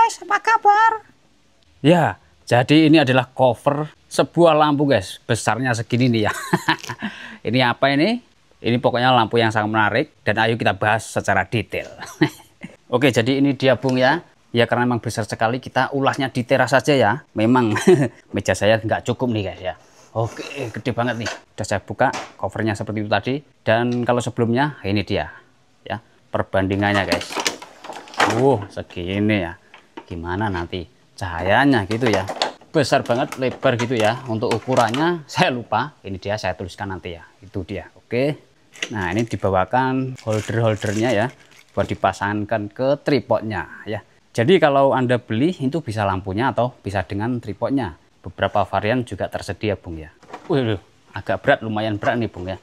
guys, apa kabar? Ya, jadi ini adalah cover sebuah lampu guys, besarnya segini nih ya. Ini apa ini? Ini pokoknya lampu yang sangat menarik dan ayo kita bahas secara detail. Oke, jadi ini dia Bung ya. Ya karena memang besar sekali, kita ulasnya di teras saja ya. Memang meja saya nggak cukup nih guys ya. Oke, gede banget nih. Udah saya buka covernya seperti itu tadi. Dan kalau sebelumnya ini dia ya perbandingannya guys. Segini ya. Gimana nanti cahayanya gitu ya. Besar banget, lebar gitu ya. Untuk ukurannya saya lupa. Ini dia, saya tuliskan nanti ya. Itu dia. Oke. Nah, ini dibawakan holder-holdernya ya, buat dipasangkan ke tripodnya ya. Jadi kalau Anda beli itu bisa lampunya atau bisa dengan tripodnya. Beberapa varian juga tersedia Bung ya. Agak berat, lumayan berat nih Bung ya.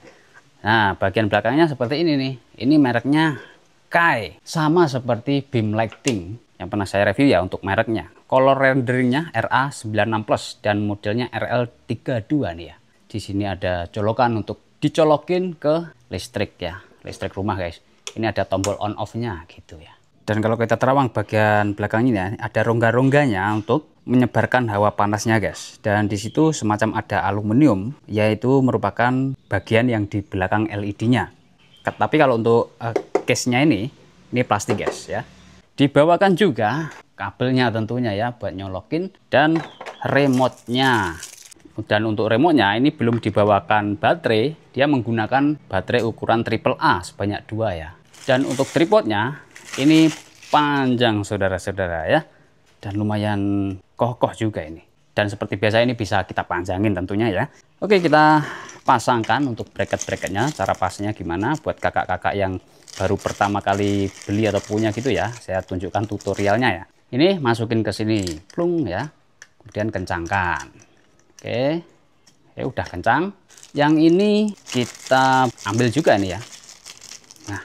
Nah, bagian belakangnya seperti ini nih. Ini mereknya Kai. Sama seperti beam lighting yang pernah saya review ya untuk mereknya. Color renderingnya RA96 Plus dan modelnya RL32 nih ya. Di sini ada colokan untuk dicolokin ke listrik ya. Listrik rumah guys. Ini ada tombol on off-nya gitu ya. Dan kalau kita terawang bagian belakangnya ada rongga-rongganya untuk menyebarkan hawa panasnya guys. Dan di situ semacam ada aluminium, yaitu merupakan bagian yang di belakang LED-nya. Tapi kalau untuk case-nya ini plastik guys ya. Dibawakan juga kabelnya tentunya ya buat nyolokin dan remote-nya. Dan untuk remote-nya ini belum dibawakan baterai, dia menggunakan baterai ukuran AAA sebanyak 2 ya. Dan untuk tripodnya ini panjang saudara-saudara ya, dan lumayan kokoh juga ini. Dan seperti biasa ini bisa kita panjangin tentunya ya. Oke, kita pasangkan untuk bracket-bracketnya. Cara pasangnya gimana buat kakak-kakak yang baru pertama kali beli atau punya gitu ya. Saya tunjukkan tutorialnya ya. Ini masukin ke sini, plung ya. Kemudian kencangkan. Oke, ya udah kencang. Yang ini kita ambil juga nih ya. Nah,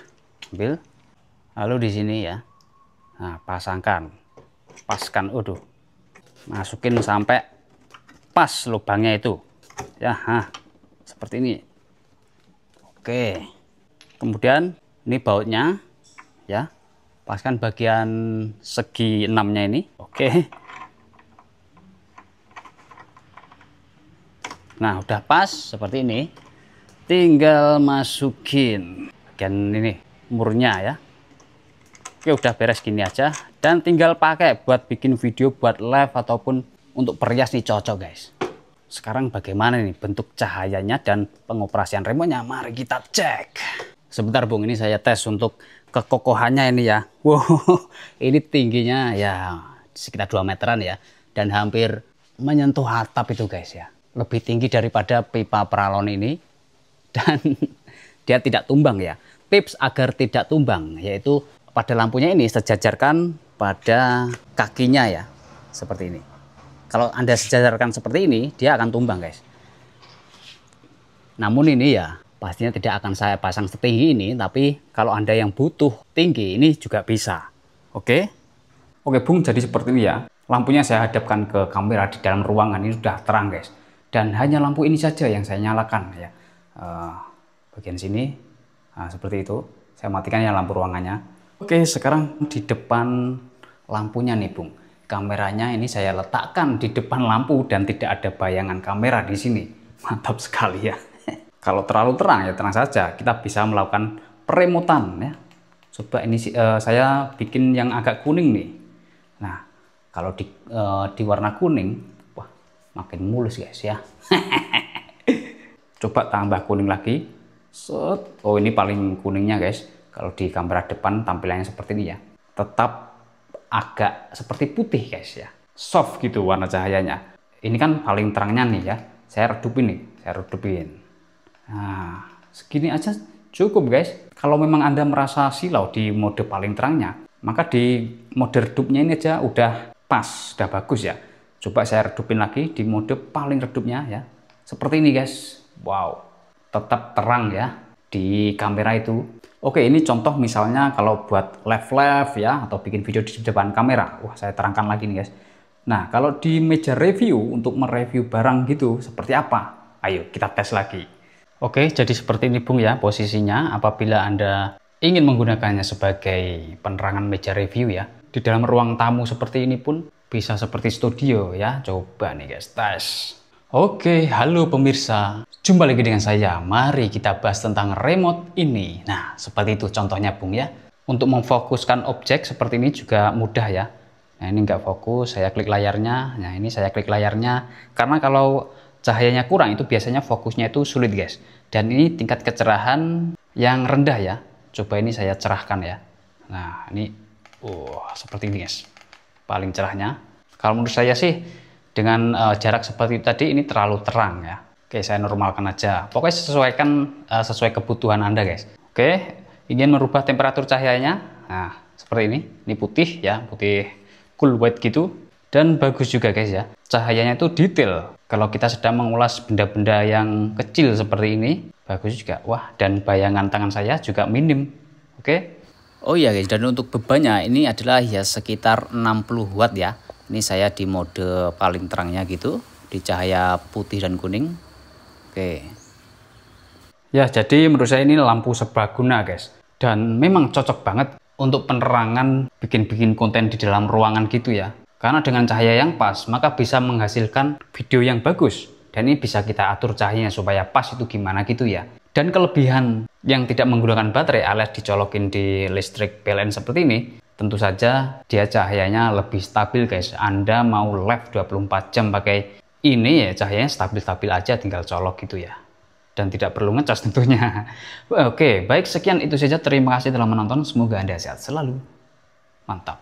ambil. Lalu di sini ya, nah pasangkan, masukin sampai pas lubangnya itu, ya, seperti ini. Oke, kemudian ini bautnya, ya, paskan bagian segi 6-nya ini. Oke, nah udah pas seperti ini, tinggal masukin bagian ini murnya ya. Oke, udah beres gini aja dan tinggal pakai buat bikin video buat live ataupun untuk perias nih cocok guys. Sekarang bagaimana nih bentuk cahayanya dan pengoperasian remote-nya? Mari kita cek. Sebentar Bung, ini saya tes untuk kekokohannya ini ya. Wow, ini tingginya ya sekitar 2 meteran ya dan hampir menyentuh atap itu guys ya. Lebih tinggi daripada pipa peralon ini dan dia tidak tumbang ya. Tips agar tidak tumbang yaitu pada lampunya ini sejajarkan pada kakinya ya, seperti ini. Kalau Anda sejajarkan seperti ini, dia akan tumbang guys. Namun ini ya, pastinya tidak akan saya pasang setinggi ini, tapi kalau Anda yang butuh tinggi, ini juga bisa. Oke Bung, jadi seperti ini ya. Lampunya saya hadapkan ke kamera di dalam ruangan, ini sudah terang guys. Dan hanya lampu ini saja yang saya nyalakan ya. Bagian sini, seperti itu. Saya matikan ya lampu ruangannya. Oke, sekarang di depan lampunya nih Bung. Kameranya ini saya letakkan di depan lampu dan tidak ada bayangan kamera di sini. Mantap sekali ya. Kalau terlalu terang ya terang saja. Kita bisa melakukan peremotan ya. Coba ini saya bikin yang agak kuning nih. Nah, kalau di warna kuning, wah makin mulus guys ya. Coba tambah kuning lagi. Set. Oh, ini paling kuningnya guys. Kalau di kamera depan tampilannya seperti ini ya. Tetap agak seperti putih guys ya. Soft gitu warna cahayanya. Ini kan paling terangnya nih ya. Saya redupin nih. Nah, segini aja cukup guys. Kalau memang Anda merasa silau di mode paling terangnya, maka di mode redupnya ini aja udah pas, udah bagus ya. Coba saya redupin lagi di mode paling redupnya ya. Seperti ini guys. Wow. Tetap terang ya di kamera itu. Oke, ini contoh misalnya kalau buat live ya atau bikin video di depan kamera. Wah, saya terangkan lagi nih guys. Nah, kalau di meja review untuk mereview barang gitu seperti apa? Ayo kita tes lagi. Oke, jadi seperti ini Bung ya posisinya apabila Anda ingin menggunakannya sebagai penerangan meja review ya. di dalam ruang tamu seperti ini pun bisa seperti studio ya. Coba nih guys, tes. Oke, halo pemirsa. Jumpa lagi dengan saya. Mari kita bahas tentang remote ini. Nah, seperti itu contohnya Bung ya. Untuk memfokuskan objek seperti ini juga mudah ya. Nah, ini nggak fokus, saya klik layarnya. Nah, ini saya klik layarnya. Karena kalau cahayanya kurang itu biasanya fokusnya itu sulit guys. Dan ini tingkat kecerahan yang rendah ya. Coba ini saya cerahkan ya. Nah, ini seperti ini guys. Paling cerahnya. Kalau menurut saya sih dengan jarak seperti tadi ini terlalu terang ya. Oke, saya normalkan aja. Pokoknya sesuaikan sesuai kebutuhan Anda guys. Oke, ingin merubah temperatur cahayanya. Nah, seperti ini. Ini putih ya, putih cool white gitu. Dan bagus juga guys ya. Cahayanya itu detail. Kalau kita sedang mengulas benda-benda yang kecil seperti ini, bagus juga. Wah, dan bayangan tangan saya juga minim. Oke. Oh iya guys, dan untuk bebannya ini adalah ya sekitar 60 watt ya. Ini saya di mode paling terangnya gitu, di cahaya putih dan kuning. Oke. Ya, jadi menurut saya ini lampu serbaguna guys. Dan memang cocok banget untuk penerangan bikin-bikin konten di dalam ruangan gitu ya. Karena dengan cahaya yang pas, maka bisa menghasilkan video yang bagus. Dan ini bisa kita atur cahayanya supaya pas itu gimana gitu ya. Dan kelebihan yang tidak menggunakan baterai alias dicolokin di listrik PLN seperti ini, tentu saja dia cahayanya lebih stabil guys. Anda mau live 24 jam pakai ini ya cahayanya stabil-stabil aja, tinggal colok gitu ya. Dan tidak perlu ngecas tentunya. Oke, baik sekian itu saja. Terima kasih telah menonton. Semoga Anda sehat selalu. Mantap.